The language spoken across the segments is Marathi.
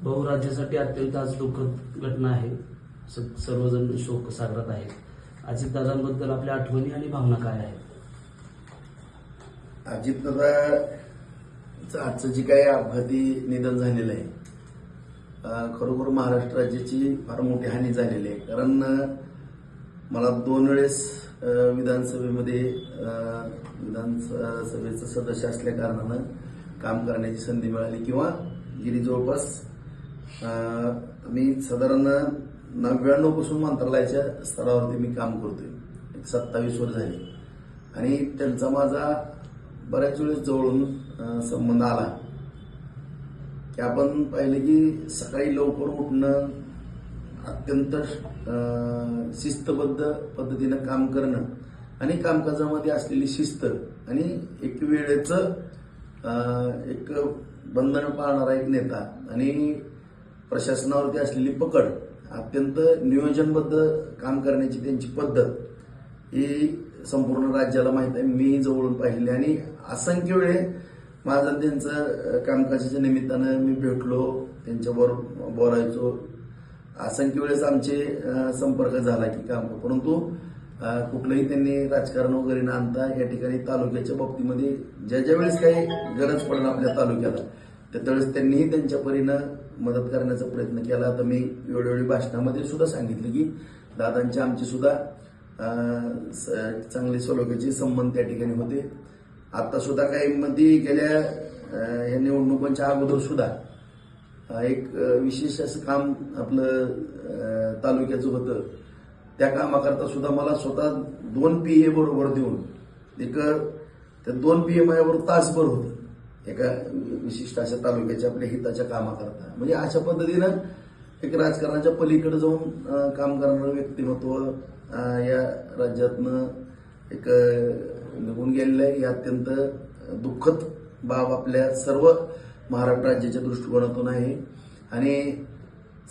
भाऊ, राज्यासाठी अत्यंत आज दुःखद घटना आहे. सर्वजण शोक सागरात आहेत. अजितदादांबद्दल आपल्या आठवणी आणि भावना काय आहेत? अजितदादाचं आजचं जे काही अपघाती निधन झालेलं आहे, खरोखर महाराष्ट्र राज्याची फार मोठी हानी झालेली आहे. कारण मला 2 वेळेस विधानसभेचं सदस्य असल्या कारणानं काम करण्याची संधी मिळाली किंवा गेली जवळपास मी साधारण 99 पासून मंत्रालयाच्या स्तरावरती मी काम करतोय. 27 वर्ष झाली आणि त्यांचा माझा बऱ्याच वेळेस जवळून संबंध आला की आपण पाहिलं की सकाळी लवकर उठणं, अत्यंत शिस्तबद्ध पद्धतीनं काम करणं आणि कामकाजामध्ये असलेली शिस्त आणि एक वेळेचं एक बंधन पाळणारा एक नेता आणि प्रशासनावरती असलेली पकड, अत्यंत नियोजनबद्ध काम करण्याची त्यांची पद्धत ही संपूर्ण राज्याला माहीत आहे. मी जवळून पाहिले आणि असंख्य वेळे माझं त्यांचं कामकाजाच्या निमित्तानं मी भेटलो, त्यांच्याबरोबर बोलायचो. असंख्य वेळेस आमचे संपर्क झाला की काम, परंतु कुठलंही त्यांनी राजकारण वगैरे न आणता या ठिकाणी तालुक्याच्या बाबतीमध्ये ज्या वेळेस काही गरज पडेल आपल्या तालुक्याला त्यावेळेस त्यांनीही त्यांच्या परीनं मदत करण्याचा प्रयत्न केला. तर मी वेळोवेळी भाषणामध्ये सुद्धा सांगितलं की दादांचे आमचे सुद्धा चांगले सलोख्याचे संबंध त्या ठिकाणी होते. आता सुद्धा काही मध्ये गेल्या या निवडणुकांच्या अगोदर सुद्धा एक विशेष असं काम आपलं तालुक्याचं होतं. त्या कामाकरता सुद्धा मला स्वतः 2 PA बरोबर देऊन त्या 2 PA माझ्याबरोबर तासभर होतं एका विशिष्ट अशा तालुक्याच्या आपल्या हिताच्या कामाकरता. म्हणजे अशा पद्धतीनं एक राजकारणाच्या पलीकडे जाऊन काम करणारं व्यक्तिमत्व या राज्यातनं एक निघून गेलेलं आहे. ही अत्यंत दुःखद बाब आपल्या सर्व महाराष्ट्र राज्याच्या दृष्टिकोनातून आहे आणि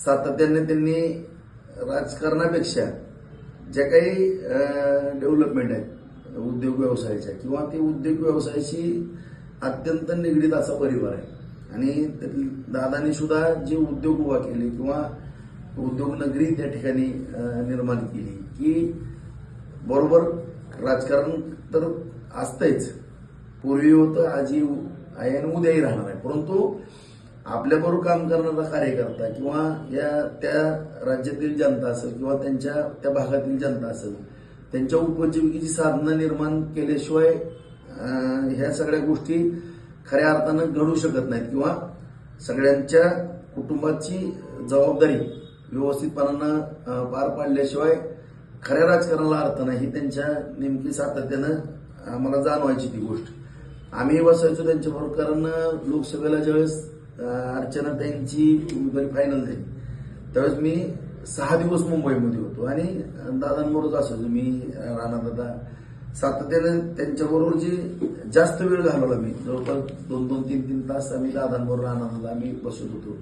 सातत्याने त्यांनी राजकारणापेक्षा ज्या काही डेव्हलपमेंट आहेत उद्योग व्यवसायाच्या किंवा ते उद्योग व्यवसायाशी अत्यंत निगडीत असा परिवार आहे आणि दादांनी सुद्धा जे उद्योग उभा केले किंवा उद्योग नगरी त्या ठिकाणी निर्माण केली की बरोबर राजकारण तर असतंच, पूर्वी होतं, आजही आहे आणि उद्याही राहणार आहे. परंतु आपल्याबरोबर काम करणारा कार्यकर्ता किंवा त्या राज्यातील जनता असेल किंवा त्या भागातील जनता असेल त्यांच्या उपजीविकेची साधनं निर्माण केल्याशिवाय ह्या सगळ्या गोष्टी खऱ्या अर्थानं घडू शकत नाहीत किंवा सगळ्यांच्या कुटुंबाची जबाबदारी व्यवस्थितपणानं पार पाडल्याशिवाय खऱ्या राजकारणाला अर्थ नाही. त्यांच्या नेमकी सातत्यानं आम्हाला जाणवायची ती गोष्ट. आम्ही बसायचो त्यांच्याबरोबर, कारण लोकसभेला ज्यावेळेस अर्चनाताईंची उमेदवारी फायनल झाली त्यावेळेस मी 6 दिवस मुंबईमध्ये होतो आणि दादांबरोबरच असायचो. मी राणादादा सातत्याने त्यांच्याबरोबर जी जास्त वेळ घालवला मी, जवळपास 2-3 तास आम्ही दादांबरोबर राणादादा आम्ही बसत होतो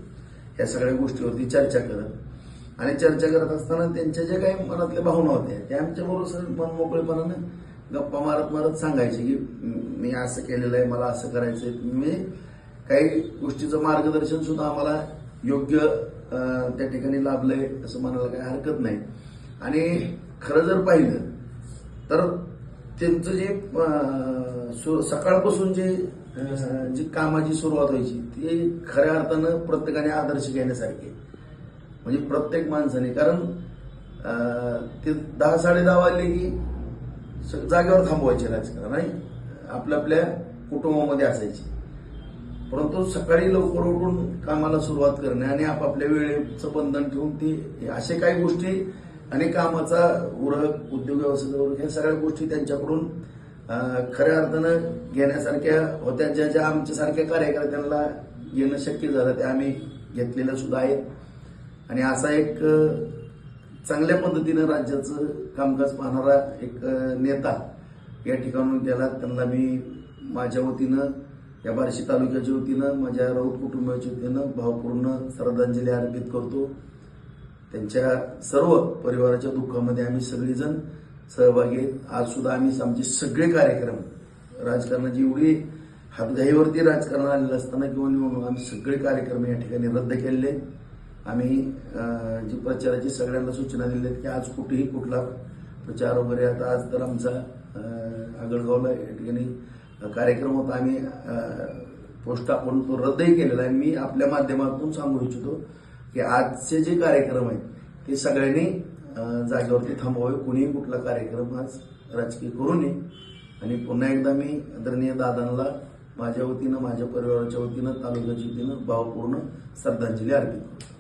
या सगळ्या गोष्टीवरती चर्चा करत आणि चर्चा करत असताना त्यांच्या ज्या काही मनातल्या भावना होत्या त्या आमच्याबरोबर मन मोकळेपणानं गप्पा मारत सांगायचे की मी असं केलेलं आहे, मला असं करायचंय. मी काही गोष्टीचं मार्गदर्शन सुद्धा आम्हाला योग्य त्या ठिकाणी लाभलंय असं म्हणायला काही हरकत नाही. आणि खरं जर पाहिलं तर त्यांचं जे सकाळपासून जी कामाची सुरुवात व्हायची ती खऱ्या अर्थानं प्रत्येकाने आदर्श घेण्यासारखी, म्हणजे प्रत्येक माणसाने. कारण ते 10-10:30 वाजले की जागेवर थांबवायचे राजकारण आणि आपल्या कुटुंबामध्ये असायची. परंतु सकाळी लवकर उठून कामाला सुरुवात करणे आणि आपापल्या वेळेचं बंधन ठेवून ती असे काही गोष्टी आणि कामाचा उरक, उद्योग व्यवसायाचा उरक, ह्या सगळ्या गोष्टी त्यांच्याकडून खऱ्या अर्थानं घेण्यासारख्या होत्या. ज्या आमच्यासारख्या कार्यकर्त्यांना येणं शक्य झालं त्या आम्ही घेतलेल्या सुद्धा आहेत. आणि असा एक चांगल्या पद्धतीनं राज्याचं कामकाज पाहणारा एक नेता या ठिकाणून गेला. त्यांना मी माझ्या वतीनं, या बार्शी तालुक्याच्या वतीनं, माझ्या राऊत कुटुंबाच्या वतीनं भावपूर्ण श्रद्धांजली अर्पित करतो. त्यांच्या सर्व परिवाराच्या दुःखामध्ये आम्ही सगळेजण सहभागी आहेत. आज सुद्धा आम्ही आमचे सगळे कार्यक्रम, राजकारणाची एवढी हातघाईवरती राजकारण आलेलं असताना किंवा निवडणूक आम्ही सगळे कार्यक्रम या ठिकाणी रद्द केलेले. आम्ही जी प्रचाराची सगळ्यांना सूचना दिल्या आहेत की आज कुठेही कुठला प्रचार वगैरे, आता आज तर आमचा आगळगावला या ठिकाणी कार्यक्रम होता, आम्ही पोस्ट टाकून तो रद्दही केलेला आहे. मी आपल्या माध्यमातून सांगू इच्छितो की आजचे जे कार्यक्रम आहेत ते सगळ्यांनी जागेवरती थांबवावे. कुणीही कुठला कार्यक्रम आज राजकीय करू नये. आणि पुन्हा एकदा मी आदरणीय दादांना माझ्या वतीनं, माझ्या परिवाराच्या वतीनं, तालुक्याच्या वतीनं भावपूर्ण श्रद्धांजली अर्पित करतो.